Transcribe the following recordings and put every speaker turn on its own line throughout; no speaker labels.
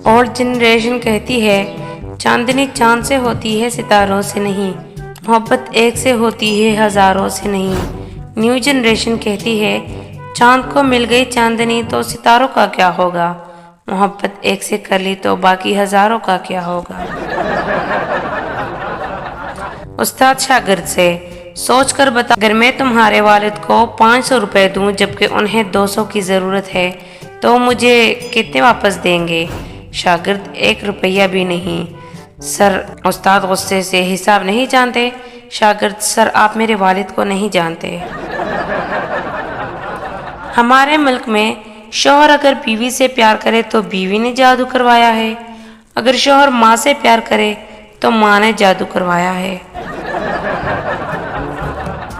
اور جنریشن کہتی ہے چاندنی چاند سے ہوتی ہے ستاروں سے نہیں، محبت ایک سے ہوتی ہے ہزاروں سے نہیں۔ نیو جنریشن کہتی ہے چاند کو مل گئی چاندنی تو ستاروں کا کیا ہوگا، محبت ایک سے کر لی تو باقی ہزاروں کا کیا ہوگا۔ استاد شاگرد سے سوچ کر بتا، اگر میں تمہارے والد کو 500 روپے دوں جبکہ انہیں 200 کی ضرورت ہے تو مجھے کتنے واپس دیں گے؟ شاگرد 1 روپیہ بھی نہیں۔ سر، استاد غصے سے حساب نہیں جانتے؟ شاگرد، سر آپ میرے والد کو نہیں جانتے۔ ہمارے ملک میں شوہر اگر بیوی سے پیار کرے تو بیوی نے جادو کروایا ہے، اگر شوہر ماں سے پیار کرے تو ماں نے جادو کروایا ہے۔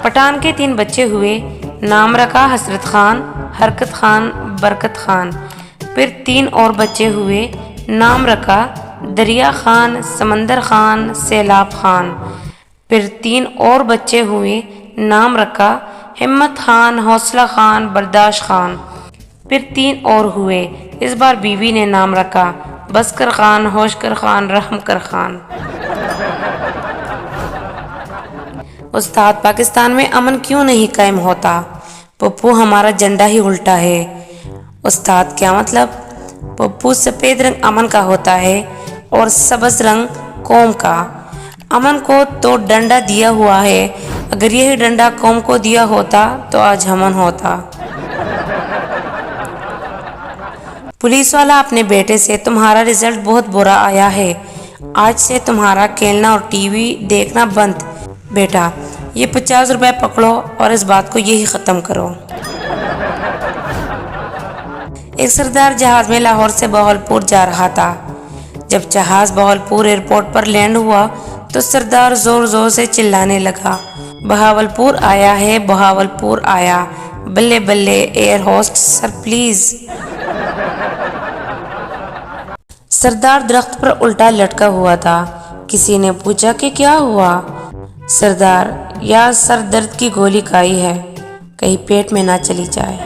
پٹھان کے 3 بچے ہوئے، نام رکھا حسرت خان، حرکت خان، برکت خان۔ پھر 3 اور بچے ہوئے، نام رکھا دریا خان، سمندر خان، سیلاب خان۔ پھر 3 اور بچے ہوئے، نام رکھا ہمت خان، حوصلہ خان، برداشت خان۔ پھر 3 اور ہوئے، اس بار بیوی نے نام رکھا بسکر خان، ہوشکر خان، رحم کر خان۔ استاد، پاکستان میں امن کیوں نہیں قائم ہوتا؟ پپو، ہمارا جھنڈا ہی الٹا ہے۔ استاد، کیا مطلب؟ پپو، سفید رنگ امن کا ہوتا ہے اور سبز رنگ قوم کا۔ امن کو تو ڈنڈا دیا ہوا ہے، اگر یہی ڈنڈا قوم کو دیا ہوتا تو آج امن ہوتا۔ پولیس والا اپنے بیٹے سے، تمہارا رزلٹ بہت برا آیا ہے، آج سے تمہارا کھیلنا اور ٹی وی دیکھنا بند۔ بیٹا، یہ 50 روپے پکڑو اور اس بات کو یہی ختم کرو۔ ایک سردار جہاز میں لاہور سے بہاولپور جا رہا تھا۔ جب جہاز بہاولپور ایئرپورٹ پر لینڈ ہوا تو سردار زور زور سے چلانے لگا، بہاولپور آیا ہے، بہاولپور آیا، Balle Balle year host sir please. سردار درخت پر الٹا لٹکا ہوا تھا، کسی نے پوچھا کہ کیا ہوا؟ سردار، یا سر درد کی گولی کھائی ہے، کہیں پیٹ میں نہ چلی جائے۔